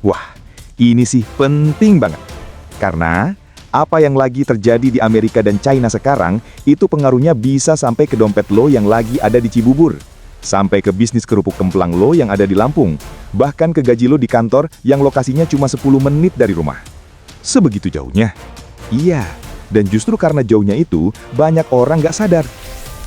Wah, ini sih penting banget. Karena apa yang lagi terjadi di Amerika dan China sekarang, itu pengaruhnya bisa sampai ke dompet lo yang lagi ada di Cibubur. Sampai ke bisnis kerupuk kemplang lo yang ada di Lampung. Bahkan ke gaji lo di kantor yang lokasinya cuma 10 menit dari rumah. Sebegitu jauhnya. Iya, dan justru karena jauhnya itu, banyak orang nggak sadar.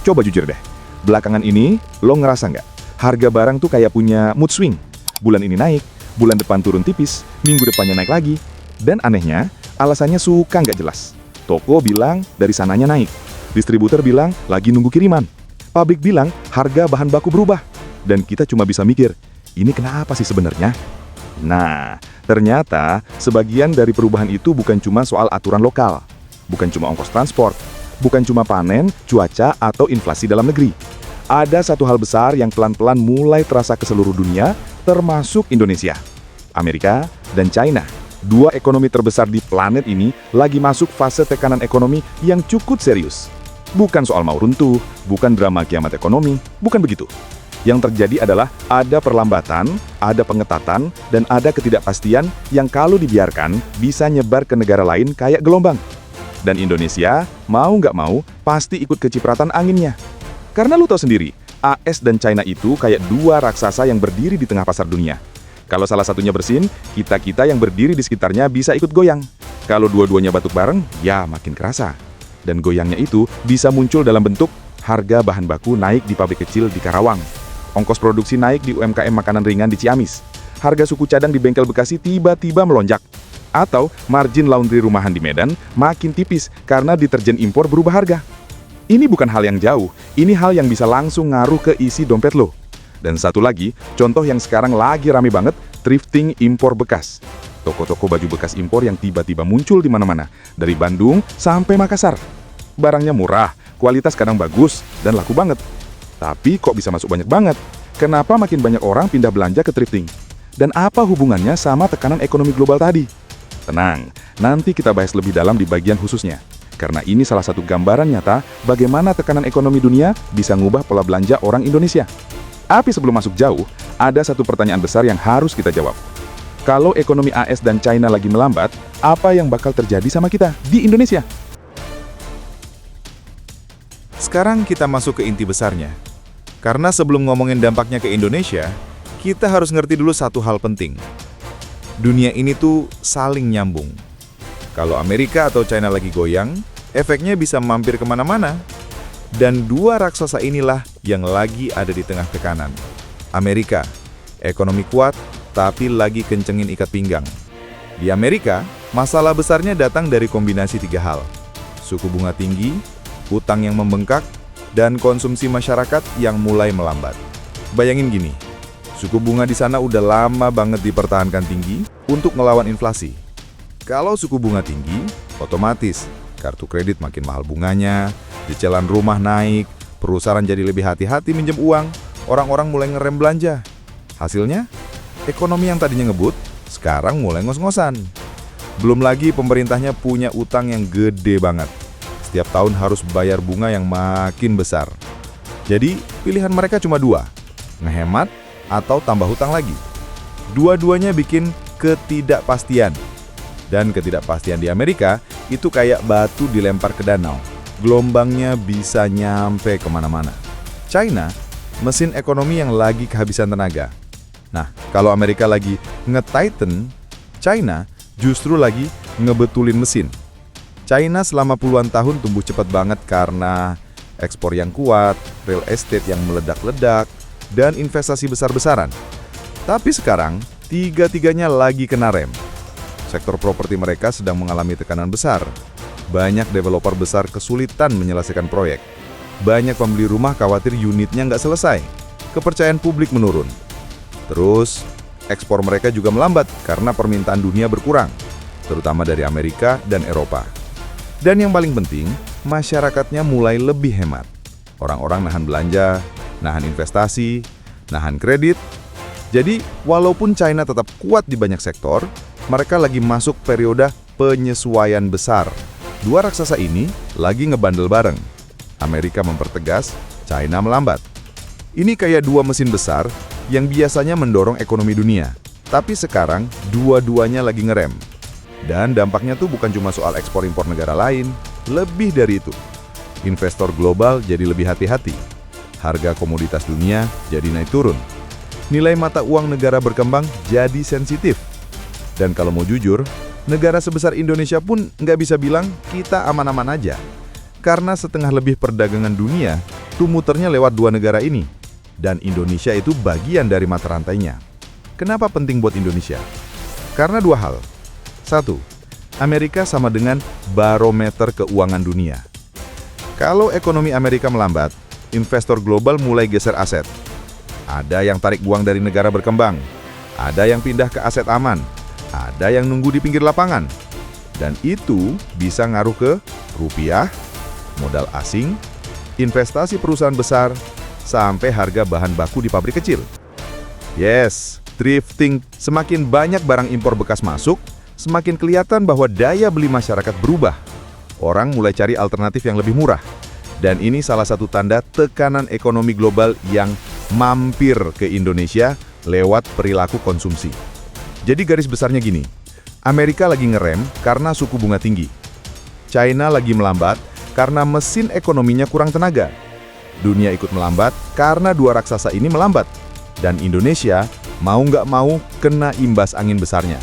Coba jujur deh, belakangan ini, lo ngerasa nggak? Harga barang tuh kayak punya mood swing. Bulan ini naik, bulan depan turun tipis, minggu depannya naik lagi. Dan anehnya, alasannya suka nggak jelas. Toko bilang dari sananya naik. Distributor bilang lagi nunggu kiriman. Pabrik bilang harga bahan baku berubah. Dan kita cuma bisa mikir, ini kenapa sih sebenarnya? Nah, ternyata sebagian dari perubahan itu bukan cuma soal aturan lokal. Bukan cuma ongkos transport. Bukan cuma panen, cuaca, atau inflasi dalam negeri. Ada satu hal besar yang pelan-pelan mulai terasa ke seluruh dunia, termasuk Indonesia. Amerika dan China, dua ekonomi terbesar di planet ini, lagi masuk fase tekanan ekonomi yang cukup serius. Bukan soal mau runtuh, bukan drama kiamat ekonomi, bukan begitu. Yang terjadi adalah ada perlambatan, ada pengetatan, dan ada ketidakpastian yang kalau dibiarkan bisa nyebar ke negara lain kayak gelombang. Dan Indonesia, mau nggak mau, pasti ikut kecipratan anginnya. Karena lu tahu sendiri, AS dan China itu kayak dua raksasa yang berdiri di tengah pasar dunia. Kalau salah satunya bersin, kita-kita yang berdiri di sekitarnya bisa ikut goyang. Kalau dua-duanya batuk bareng, ya makin kerasa. Dan goyangnya itu bisa muncul dalam bentuk harga bahan baku naik di pabrik kecil di Karawang. Ongkos produksi naik di UMKM makanan ringan di Ciamis. Harga suku cadang di bengkel Bekasi tiba-tiba melonjak. Atau margin laundry rumahan di Medan makin tipis karena deterjen impor berubah harga. Ini bukan hal yang jauh, ini hal yang bisa langsung ngaruh ke isi dompet lo. Dan satu lagi, contoh yang sekarang lagi rame banget, thrifting impor bekas. Toko-toko baju bekas impor yang tiba-tiba muncul di mana-mana, dari Bandung sampai Makassar. Barangnya murah, kualitas kadang bagus, dan laku banget. Tapi kok bisa masuk banyak banget? Kenapa makin banyak orang pindah belanja ke thrifting? Dan apa hubungannya sama tekanan ekonomi global tadi? Tenang, nanti kita bahas lebih dalam di bagian khususnya. Karena ini salah satu gambaran nyata bagaimana tekanan ekonomi dunia bisa ngubah pola belanja orang Indonesia. Tapi sebelum masuk jauh, ada satu pertanyaan besar yang harus kita jawab. Kalau ekonomi AS dan China lagi melambat, apa yang bakal terjadi sama kita di Indonesia? Sekarang kita masuk ke inti besarnya. Karena sebelum ngomongin dampaknya ke Indonesia, kita harus ngerti dulu satu hal penting. Dunia ini tuh saling nyambung. Kalau Amerika atau China lagi goyang, efeknya bisa mampir kemana-mana. Dan dua raksasa inilah yang lagi ada di tengah tekanan. Amerika, ekonomi kuat, tapi lagi kencengin ikat pinggang. Di Amerika, masalah besarnya datang dari kombinasi tiga hal. Suku bunga tinggi, hutang yang membengkak, dan konsumsi masyarakat yang mulai melambat. Bayangin gini, suku bunga di sana udah lama banget dipertahankan tinggi untuk ngelawan inflasi. Kalau suku bunga tinggi, otomatis kartu kredit makin mahal bunganya, cicilan rumah naik, perusahaan jadi lebih hati-hati minjem uang, orang-orang mulai ngerem belanja. Hasilnya, ekonomi yang tadinya ngebut, sekarang mulai ngos-ngosan. Belum lagi pemerintahnya punya utang yang gede banget. Setiap tahun harus bayar bunga yang makin besar. Jadi, pilihan mereka cuma dua, ngehemat atau tambah hutang lagi. Dua-duanya bikin ketidakpastian. Dan ketidakpastian di Amerika itu kayak batu dilempar ke danau. Gelombangnya bisa nyampe kemana-mana. China, mesin ekonomi yang lagi kehabisan tenaga. Nah, kalau Amerika lagi nge-tighten, China justru lagi ngebetulin mesin. China selama puluhan tahun tumbuh cepat banget karena ekspor yang kuat, real estate yang meledak-ledak, dan investasi besar-besaran. Tapi sekarang, tiga-tiganya lagi kena rem. Sektor properti mereka sedang mengalami tekanan besar. Banyak developer besar kesulitan menyelesaikan proyek. Banyak pembeli rumah khawatir unitnya nggak selesai. Kepercayaan publik menurun. Terus, ekspor mereka juga melambat karena permintaan dunia berkurang, terutama dari Amerika dan Eropa. Dan yang paling penting, masyarakatnya mulai lebih hemat. Orang-orang nahan belanja, nahan investasi, nahan kredit. Jadi, walaupun China tetap kuat di banyak sektor, mereka lagi masuk periode penyesuaian besar. Dua raksasa ini lagi ngebandel bareng. Amerika mempertegas, China melambat. Ini kayak dua mesin besar yang biasanya mendorong ekonomi dunia. Tapi sekarang, dua-duanya lagi ngerem. Dan dampaknya tuh bukan cuma soal ekspor-impor negara lain, lebih dari itu. Investor global jadi lebih hati-hati. Harga komoditas dunia jadi naik turun. Nilai mata uang negara berkembang jadi sensitif. Dan kalau mau jujur, negara sebesar Indonesia pun nggak bisa bilang kita aman-aman aja. Karena setengah lebih perdagangan dunia tuh muternya lewat dua negara ini. Dan Indonesia itu bagian dari mata rantainya. Kenapa penting buat Indonesia? Karena dua hal. Satu, Amerika sama dengan barometer keuangan dunia. Kalau ekonomi Amerika melambat, investor global mulai geser aset. Ada yang tarik buang dari negara berkembang, ada yang pindah ke aset aman, ada yang nunggu di pinggir lapangan. Dan itu bisa ngaruh ke rupiah, modal asing, investasi perusahaan besar, sampai harga bahan baku di pabrik kecil. Yes, thrifting. Semakin banyak barang impor bekas masuk, semakin kelihatan bahwa daya beli masyarakat berubah. Orang mulai cari alternatif yang lebih murah. Dan ini salah satu tanda tekanan ekonomi global yang mampir ke Indonesia lewat perilaku konsumsi. Jadi garis besarnya gini, Amerika lagi ngerem karena suku bunga tinggi. China lagi melambat karena mesin ekonominya kurang tenaga. Dunia ikut melambat karena dua raksasa ini melambat. Dan Indonesia mau nggak mau kena imbas angin besarnya.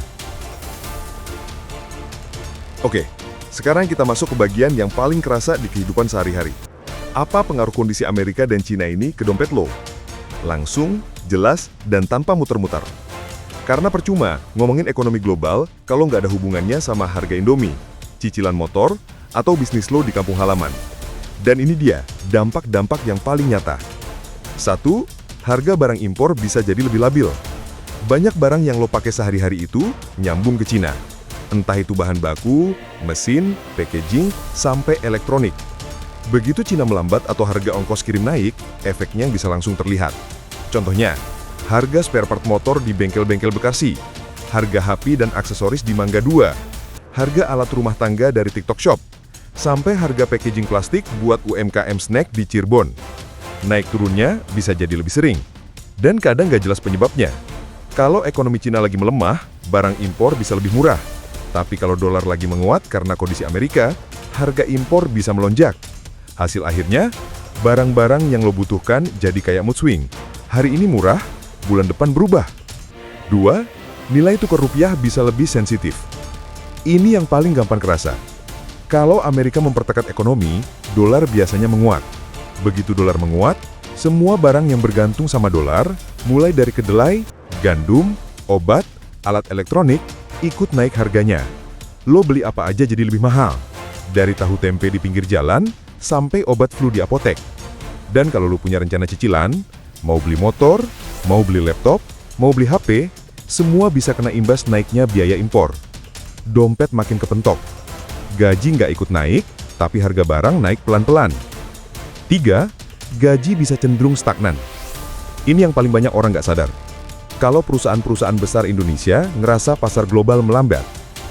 Oke, sekarang kita masuk ke bagian yang paling kerasa di kehidupan sehari-hari. Apa pengaruh kondisi Amerika dan Cina ini ke dompet lo? Langsung, jelas, dan tanpa muter-muter. Karena percuma ngomongin ekonomi global kalau nggak ada hubungannya sama harga Indomie, cicilan motor, atau bisnis lo di kampung halaman. Dan ini dia, dampak-dampak yang paling nyata. Satu, harga barang impor bisa jadi lebih labil. Banyak barang yang lo pakai sehari-hari itu nyambung ke Cina. Entah itu bahan baku, mesin, packaging, sampai elektronik. Begitu Cina melambat atau harga ongkos kirim naik, efeknya bisa langsung terlihat. Contohnya, harga spare part motor di bengkel-bengkel Bekasi, harga HP dan aksesoris di Mangga 2, harga alat rumah tangga dari TikTok Shop, sampai harga packaging plastik buat UMKM snack di Cirebon. Naik turunnya bisa jadi lebih sering. Dan kadang nggak jelas penyebabnya. Kalau ekonomi Cina lagi melemah, barang impor bisa lebih murah. Tapi kalau dolar lagi menguat karena kondisi Amerika, harga impor bisa melonjak. Hasil akhirnya, barang-barang yang lo butuhkan jadi kayak mood swing. Hari ini murah, bulan depan berubah. 2. Nilai tukar rupiah bisa lebih sensitif. Ini yang paling gampang kerasa. Kalau Amerika mempertekan ekonomi, dolar biasanya menguat. Begitu dolar menguat, semua barang yang bergantung sama dolar, mulai dari kedelai, gandum, obat, alat elektronik, ikut naik harganya. Lo beli apa aja jadi lebih mahal. Dari tahu tempe di pinggir jalan, sampai obat flu di apotek. Dan kalau lo punya rencana cicilan, mau beli motor, mau beli laptop, mau beli HP, semua bisa kena imbas naiknya biaya impor. Dompet makin kepentok. Gaji nggak ikut naik, tapi harga barang naik pelan-pelan. 3. Gaji bisa cenderung stagnan. Ini yang paling banyak orang nggak sadar. Kalau perusahaan-perusahaan besar Indonesia ngerasa pasar global melambat,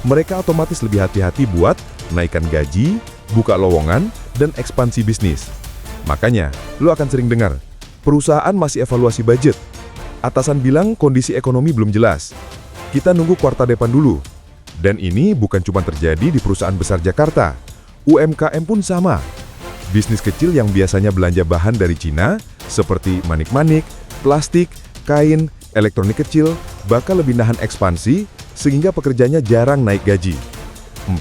mereka otomatis lebih hati-hati buat naikkan gaji, buka lowongan, dan ekspansi bisnis. Makanya, lo akan sering dengar, perusahaan masih evaluasi budget. Atasan bilang kondisi ekonomi belum jelas. Kita nunggu kuartal depan dulu. Dan ini bukan cuma terjadi di perusahaan besar Jakarta. UMKM pun sama. Bisnis kecil yang biasanya belanja bahan dari Cina, seperti manik-manik, plastik, kain, elektronik kecil, bakal lebih nahan ekspansi, sehingga pekerjanya jarang naik gaji. 4.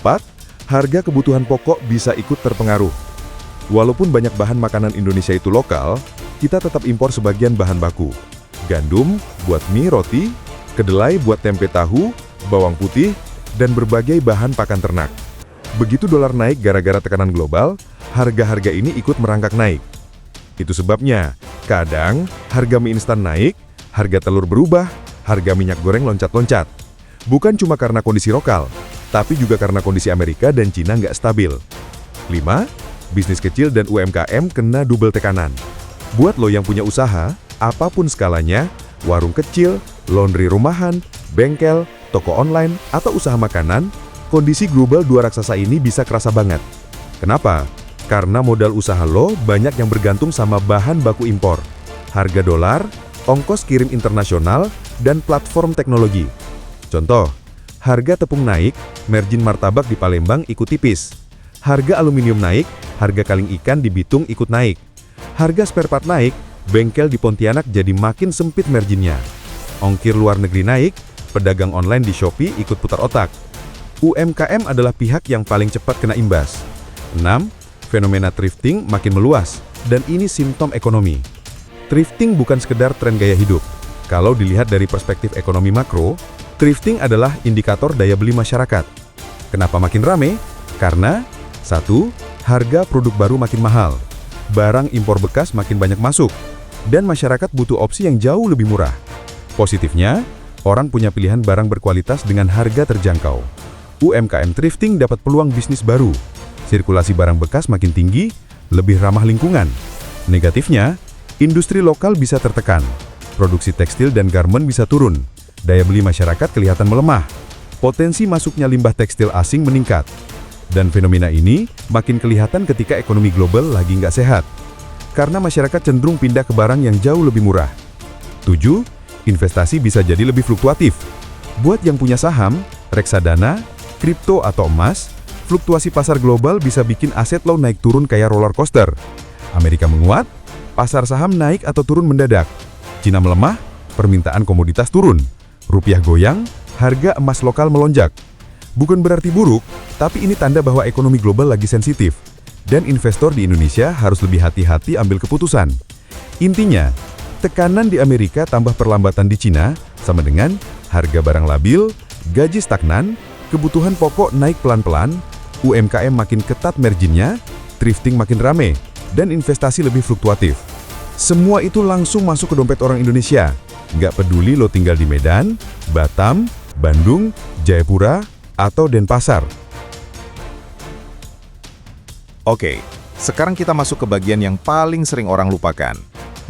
Harga kebutuhan pokok bisa ikut terpengaruh. Walaupun banyak bahan makanan Indonesia itu lokal, kita tetap impor sebagian bahan baku. Gandum buat mie roti, kedelai buat tempe tahu, bawang putih, dan berbagai bahan pakan ternak. Begitu dolar naik gara-gara tekanan global, harga-harga ini ikut merangkak naik. Itu sebabnya, kadang harga mie instan naik, harga telur berubah, harga minyak goreng loncat-loncat. Bukan cuma karena kondisi lokal, tapi juga karena kondisi Amerika dan Cina nggak stabil. 5. Bisnis kecil dan UMKM kena double tekanan. Buat lo yang punya usaha, apapun skalanya, warung kecil, laundry rumahan, bengkel, toko online, atau usaha makanan, kondisi global dua raksasa ini bisa kerasa banget. Kenapa? Karena modal usaha lo banyak yang bergantung sama bahan baku impor. Harga dolar, ongkos kirim internasional, dan platform teknologi. Contoh, harga tepung naik, margin martabak di Palembang ikut tipis. Harga aluminium naik, harga kaling ikan di Bitung ikut naik. Harga spare part naik, bengkel di Pontianak jadi makin sempit marginnya. Ongkir luar negeri naik, pedagang online di Shopee ikut putar otak. UMKM adalah pihak yang paling cepat kena imbas. 6. Fenomena thrifting makin meluas, dan ini simptom ekonomi. Thrifting bukan sekedar tren gaya hidup. Kalau dilihat dari perspektif ekonomi makro, thrifting adalah indikator daya beli masyarakat. Kenapa makin rame? Karena 1. Harga produk baru makin mahal. Barang impor bekas makin banyak masuk, dan masyarakat butuh opsi yang jauh lebih murah. Positifnya, orang punya pilihan barang berkualitas dengan harga terjangkau. UMKM thrifting dapat peluang bisnis baru. Sirkulasi barang bekas makin tinggi, lebih ramah lingkungan. Negatifnya, industri lokal bisa tertekan. Produksi tekstil dan garmen bisa turun. Daya beli masyarakat kelihatan melemah. Potensi masuknya limbah tekstil asing meningkat. Dan fenomena ini makin kelihatan ketika ekonomi global lagi nggak sehat. Karena masyarakat cenderung pindah ke barang yang jauh lebih murah. 7. Investasi bisa jadi lebih fluktuatif. Buat yang punya saham, reksadana, kripto atau emas, fluktuasi pasar global bisa bikin aset lo naik turun kayak roller coaster. Amerika menguat, pasar saham naik atau turun mendadak. Cina melemah, permintaan komoditas turun. Rupiah goyang, harga emas lokal melonjak. Bukan berarti buruk, tapi ini tanda bahwa ekonomi global lagi sensitif. Dan investor di Indonesia harus lebih hati-hati ambil keputusan. Intinya, tekanan di Amerika tambah perlambatan di Cina sama dengan harga barang labil, gaji stagnan, kebutuhan pokok naik pelan-pelan, UMKM makin ketat marginnya, thrifting makin rame, dan investasi lebih fluktuatif. Semua itu langsung masuk ke dompet orang Indonesia. Nggak peduli lo tinggal di Medan, Batam, Bandung, Jayapura, atau Denpasar. Oke, sekarang kita masuk ke bagian yang paling sering orang lupakan.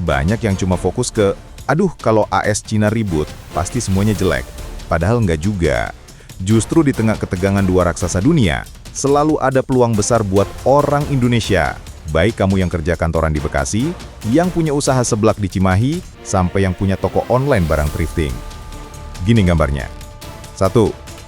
Banyak yang cuma fokus ke, aduh kalau AS Cina ribut, pasti semuanya jelek. Padahal nggak juga. Justru di tengah ketegangan dua raksasa dunia, selalu ada peluang besar buat orang Indonesia. Baik kamu yang kerja kantoran di Bekasi, yang punya usaha seblak di Cimahi, sampai yang punya toko online barang thrifting. Gini gambarnya. 1.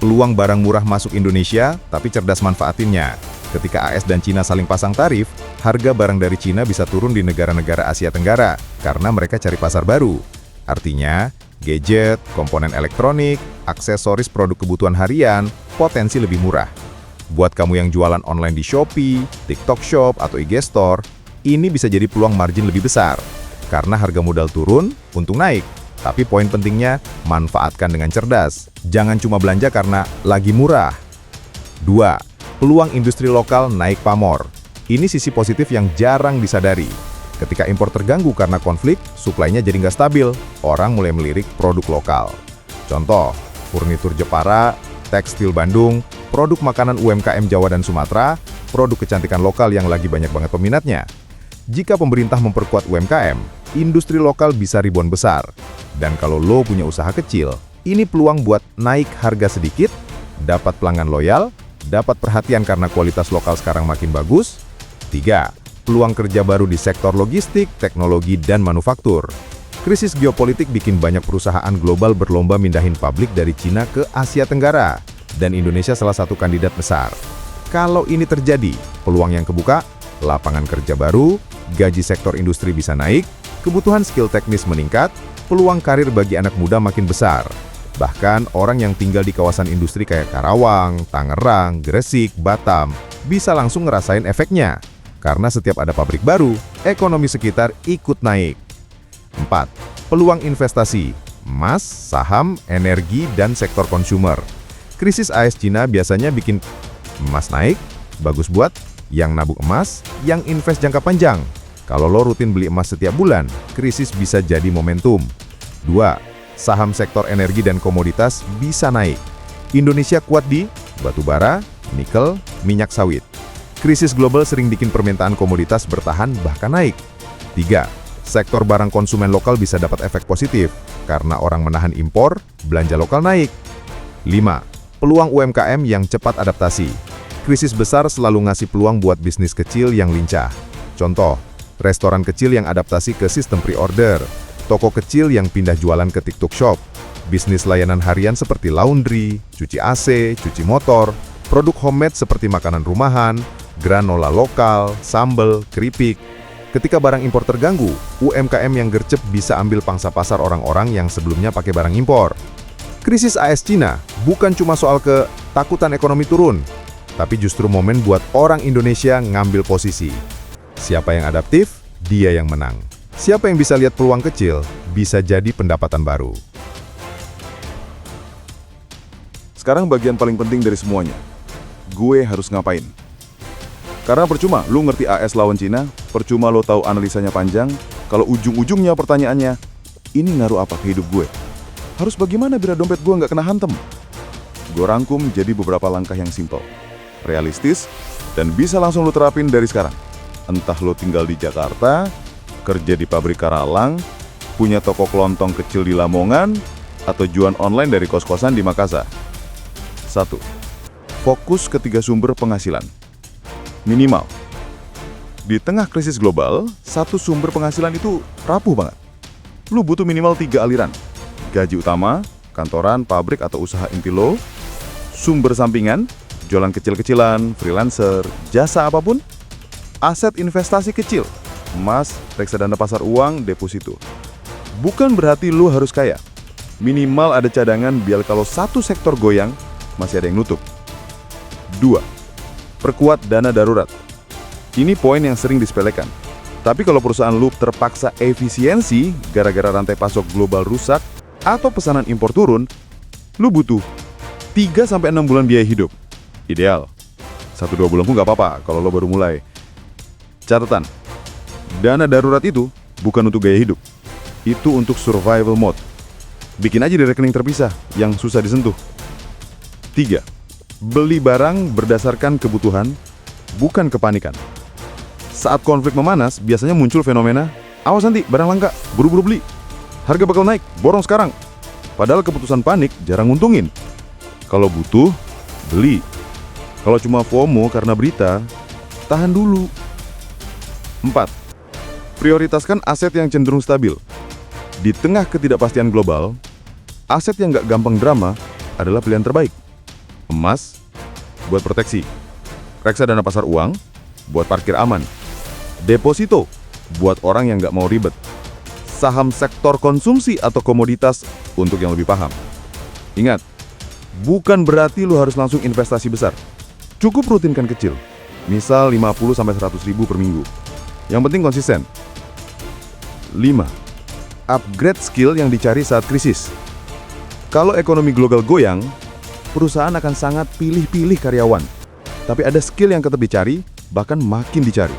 Peluang barang murah masuk Indonesia, tapi cerdas manfaatinnya. Ketika AS dan Cina saling pasang tarif, harga barang dari Cina bisa turun di negara-negara Asia Tenggara, karena mereka cari pasar baru. Artinya, gadget, komponen elektronik, aksesoris produk kebutuhan harian, potensi lebih murah. Buat kamu yang jualan online di Shopee, TikTok Shop, atau IG Store, ini bisa jadi peluang margin lebih besar. Karena harga modal turun, untung naik. Tapi poin pentingnya, manfaatkan dengan cerdas. Jangan cuma belanja karena lagi murah. 2. Peluang industri lokal naik pamor. Ini sisi positif yang jarang disadari. Ketika impor terganggu karena konflik, suplainya jadi nggak stabil. Orang mulai melirik produk lokal. Contoh, furnitur Jepara, tekstil Bandung, produk makanan UMKM Jawa dan Sumatera, produk kecantikan lokal yang lagi banyak banget peminatnya. Jika pemerintah memperkuat UMKM, industri lokal bisa ribuan besar. Dan kalau lo punya usaha kecil, ini peluang buat naik harga sedikit, dapat pelanggan loyal, dapat perhatian karena kualitas lokal sekarang makin bagus. 3. Peluang kerja baru di sektor logistik, teknologi, dan manufaktur. Krisis geopolitik bikin banyak perusahaan global berlomba mindahin pabrik dari Cina ke Asia Tenggara, dan Indonesia salah satu kandidat besar. Kalau ini terjadi, peluang yang kebuka, lapangan kerja baru, gaji sektor industri bisa naik, kebutuhan skill teknis meningkat, peluang karir bagi anak muda makin besar. Bahkan orang yang tinggal di kawasan industri kayak Karawang, Tangerang, Gresik, Batam, bisa langsung ngerasain efeknya. Karena setiap ada pabrik baru, ekonomi sekitar ikut naik. 4. Peluang investasi, emas, saham, energi, dan sektor consumer. Krisis AS Cina biasanya bikin emas naik, bagus buat yang nabung emas, yang invest jangka panjang. Kalau lo rutin beli emas setiap bulan, krisis bisa jadi momentum. 2. Saham sektor energi dan komoditas bisa naik. Indonesia kuat di batu bara, nikel, minyak sawit. Krisis global sering bikin permintaan komoditas bertahan bahkan naik. 3. Sektor barang konsumen lokal bisa dapat efek positif karena orang menahan impor, belanja lokal naik. 5. Peluang UMKM yang cepat adaptasi. Krisis besar selalu ngasih peluang buat bisnis kecil yang lincah. Contoh, restoran kecil yang adaptasi ke sistem pre-order, toko kecil yang pindah jualan ke TikTok Shop, bisnis layanan harian seperti laundry, cuci AC, cuci motor, produk homemade seperti makanan rumahan, granola lokal, sambal, keripik. Ketika barang impor terganggu, UMKM yang gercep bisa ambil pangsa pasar orang-orang yang sebelumnya pakai barang impor. Krisis AS Cina bukan cuma soal ketakutan ekonomi turun, tapi justru momen buat orang Indonesia ngambil posisi. Siapa yang adaptif, dia yang menang. Siapa yang bisa lihat peluang kecil, bisa jadi pendapatan baru. Sekarang bagian paling penting dari semuanya. Gue harus ngapain? Karena percuma lu ngerti AS lawan Cina, percuma lo tahu analisanya panjang, kalau ujung-ujungnya pertanyaannya, ini ngaruh apa ke hidup gue? Harus bagaimana biar dompet gue nggak kena hantem? Gue rangkum jadi beberapa langkah yang simpel, realistis, dan bisa langsung lo terapin dari sekarang. Entah lo tinggal di Jakarta, kerja di pabrik Karalang, punya toko kelontong kecil di Lamongan, atau jualan online dari kos-kosan di Makassar. 1. Fokus ke 3 sumber penghasilan. Minimal. Di tengah krisis global, satu sumber penghasilan itu rapuh banget. Lu butuh minimal 3 aliran. Gaji utama, kantoran, pabrik atau usaha inti lo, sumber sampingan, jualan kecil-kecilan, freelancer, jasa apapun, aset investasi kecil, emas, reksadana pasar uang, deposito. Bukan berarti lu harus kaya. Minimal ada cadangan biar kalau satu sektor goyang, masih ada yang nutup. 2. Perkuat dana darurat. Ini poin yang sering disepelekan. Tapi kalau perusahaan lu terpaksa efisiensi gara-gara rantai pasok global rusak atau pesanan impor turun, lu butuh 3-6 bulan biaya hidup. Ideal 1-2 bulan pun nggak apa-apa kalau lo baru mulai. Catatan, dana darurat itu bukan untuk gaya hidup. Itu untuk survival mode. Bikin aja di rekening terpisah yang susah disentuh. 3. Beli barang berdasarkan kebutuhan, bukan kepanikan. Saat konflik memanas, biasanya muncul fenomena, awas nanti barang langka, buru-buru beli. Harga bakal naik, borong sekarang. Padahal keputusan panik jarang nguntungin. Kalau butuh, beli. Kalau cuma FOMO karena berita, tahan dulu. 4. Prioritaskan aset yang cenderung stabil. Di tengah ketidakpastian global, aset yang nggak gampang drama adalah pilihan terbaik. Emas, buat proteksi. Reksadana pasar uang, buat parkir aman. Deposito, buat orang yang nggak mau ribet. Saham sektor konsumsi atau komoditas untuk yang lebih paham. Ingat, bukan berarti lu harus langsung investasi besar. Cukup rutinkan kecil. Misal 50-100 ribu per minggu. Yang penting konsisten. 5. Upgrade skill yang dicari saat krisis. Kalau ekonomi global goyang, perusahaan akan sangat pilih-pilih karyawan. Tapi ada skill yang tetap dicari, bahkan makin dicari.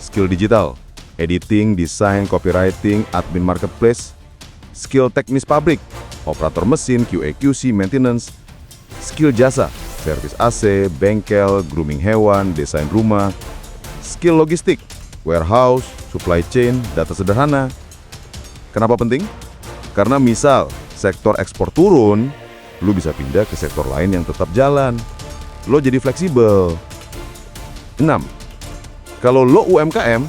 Skill digital, editing, desain, copywriting, admin marketplace. Skill teknis pabrik, operator mesin, QA/QC, maintenance. Skill jasa, servis AC, bengkel, grooming hewan, desain rumah. Skill logistik, warehouse, supply chain, data sederhana. Kenapa penting? Karena misal sektor ekspor turun, lu bisa pindah ke sektor lain yang tetap jalan. Lo jadi fleksibel. 6. Kalau lo UMKM,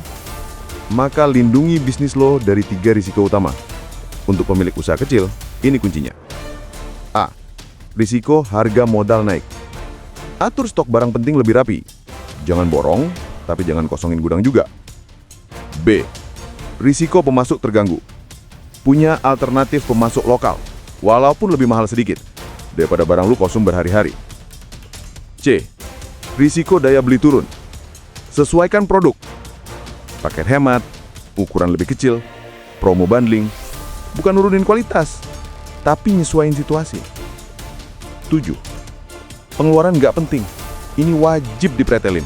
maka lindungi bisnis lo dari 3 risiko utama. Untuk pemilik usaha kecil, ini kuncinya. A. Risiko harga modal naik. Atur stok barang penting lebih rapi. Jangan borong, tapi jangan kosongin gudang juga. B. Risiko pemasok terganggu. Punya alternatif pemasok lokal, walaupun lebih mahal sedikit, daripada barang lu kosong berhari-hari. C. Risiko daya beli turun. Sesuaikan produk. Paket hemat, ukuran lebih kecil, promo bundling. Bukan nurunin kualitas, tapi nyesuaiin situasi. 7. Pengeluaran nggak penting. Ini wajib dipretelin.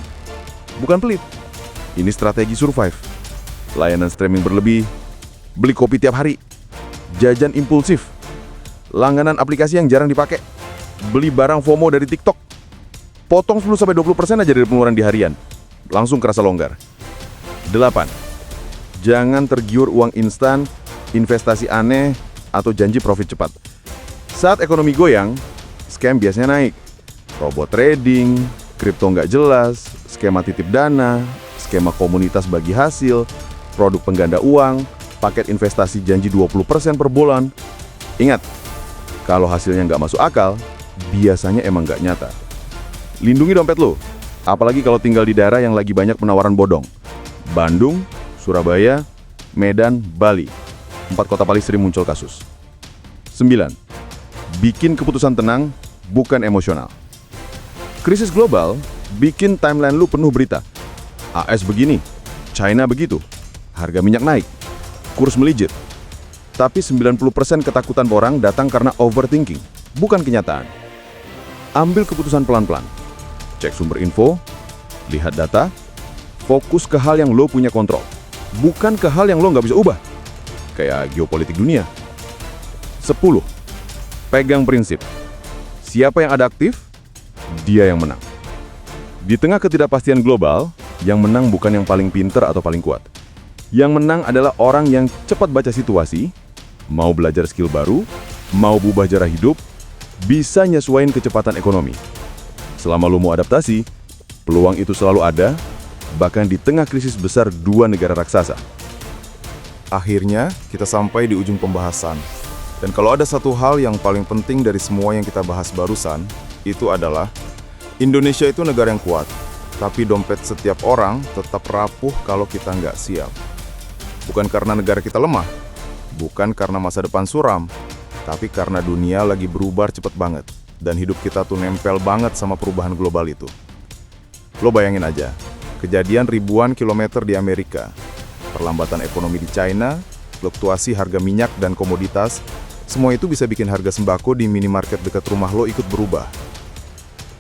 Bukan pelit. Ini strategi survive. Layanan streaming berlebih, beli kopi tiap hari, jajan impulsif, langganan aplikasi yang jarang dipakai, beli barang FOMO dari TikTok, potong 10-20% aja dari pengeluaran di harian, langsung kerasa longgar. 8. Jangan tergiur uang instan, investasi aneh, atau janji profit cepat. Saat ekonomi goyang, scam biasanya naik. Robot trading, kripto nggak jelas, skema titip dana, skema komunitas bagi hasil, produk pengganda uang, paket investasi janji 20% per bulan. Ingat, kalau hasilnya nggak masuk akal, biasanya emang nggak nyata. Lindungi dompet lo, apalagi kalau tinggal di daerah yang lagi banyak penawaran bodong. Bandung, Surabaya, Medan, Bali. 4 kota paling sering muncul kasus. 9. Bikin keputusan tenang, bukan emosional. Krisis global bikin timeline lu penuh berita. AS begini, China begitu, harga minyak naik, kurs melejit. Tapi 90% ketakutan orang datang karena overthinking, bukan kenyataan. Ambil keputusan pelan-pelan. Cek sumber info, lihat data, fokus ke hal yang lo punya kontrol, bukan ke hal yang lo nggak bisa ubah, kayak geopolitik dunia. 10. Pegang prinsip. Siapa yang adaptif, dia yang menang. Di tengah ketidakpastian global, yang menang bukan yang paling pinter atau paling kuat. Yang menang adalah orang yang cepat baca situasi, mau belajar skill baru, mau berubah cara hidup, bisa nyesuaiin kecepatan ekonomi. Selama lo mau adaptasi, peluang itu selalu ada, bahkan di tengah krisis besar 2 negara raksasa. Akhirnya, kita sampai di ujung pembahasan. Dan kalau ada satu hal yang paling penting dari semua yang kita bahas barusan, itu adalah Indonesia itu negara yang kuat, tapi dompet setiap orang tetap rapuh kalau kita nggak siap. Bukan karena negara kita lemah, bukan karena masa depan suram, tapi karena dunia lagi berubah cepet banget, dan hidup kita tuh nempel banget sama perubahan global itu. Lo bayangin aja, kejadian ribuan kilometer di Amerika, perlambatan ekonomi di China, fluktuasi harga minyak dan komoditas, semua itu bisa bikin harga sembako di minimarket dekat rumah lo ikut berubah.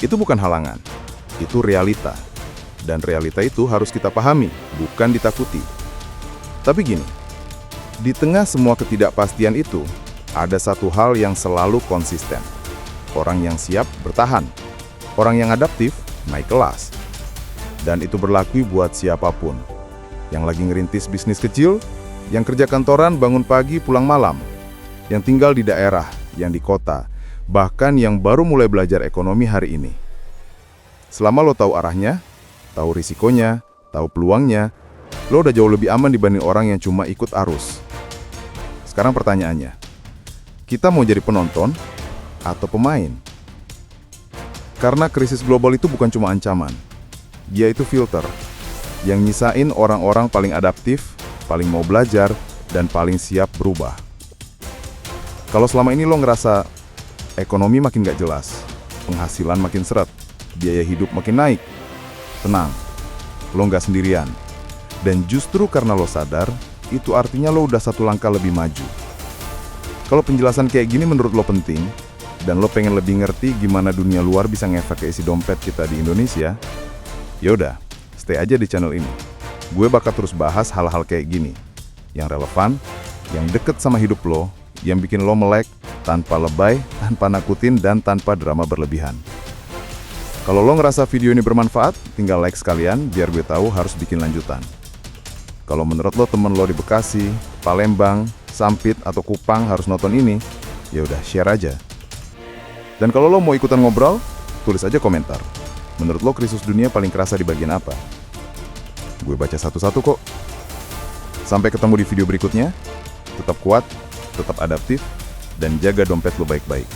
Itu bukan halangan, itu realita. Dan realita itu harus kita pahami, bukan ditakuti. Tapi gini, di tengah semua ketidakpastian itu, ada satu hal yang selalu konsisten. Orang yang siap bertahan, orang yang adaptif naik kelas. Dan itu berlaku buat siapapun. Yang lagi ngerintis bisnis kecil, yang kerja kantoran bangun pagi pulang malam, yang tinggal di daerah, yang di kota, bahkan yang baru mulai belajar ekonomi hari ini. Selama lo tahu arahnya, tahu risikonya, tahu peluangnya, lo udah jauh lebih aman dibanding orang yang cuma ikut arus. Sekarang pertanyaannya, kita mau jadi penonton atau pemain? Karena krisis global itu bukan cuma ancaman, dia itu filter yang nyisain orang-orang paling adaptif, paling mau belajar, dan paling siap berubah. Kalau selama ini lo ngerasa ekonomi makin gak jelas, penghasilan makin seret, biaya hidup makin naik, tenang, lo nggak sendirian. Dan justru karena lo sadar, itu artinya lo udah satu langkah lebih maju. Kalau penjelasan kayak gini menurut lo penting, dan lo pengen lebih ngerti gimana dunia luar bisa ngefek ke isi dompet kita di Indonesia, yaudah, stay aja di channel ini. Gue bakal terus bahas hal-hal kayak gini, yang relevan, yang deket sama hidup lo, yang bikin lo melek, tanpa lebay, tanpa nakutin, dan tanpa drama berlebihan. Kalau lo ngerasa video ini bermanfaat, tinggal like sekalian biar gue tahu harus bikin lanjutan. Kalau menurut lo temen lo di Bekasi, Palembang, Sampit, atau Kupang harus nonton ini, ya udah share aja. Dan kalau lo mau ikutan ngobrol, tulis aja komentar. Menurut lo krisis dunia paling kerasa di bagian apa? Gue baca satu-satu kok. Sampai ketemu di video berikutnya. Tetap kuat, tetap adaptif, dan jaga dompet lo baik-baik.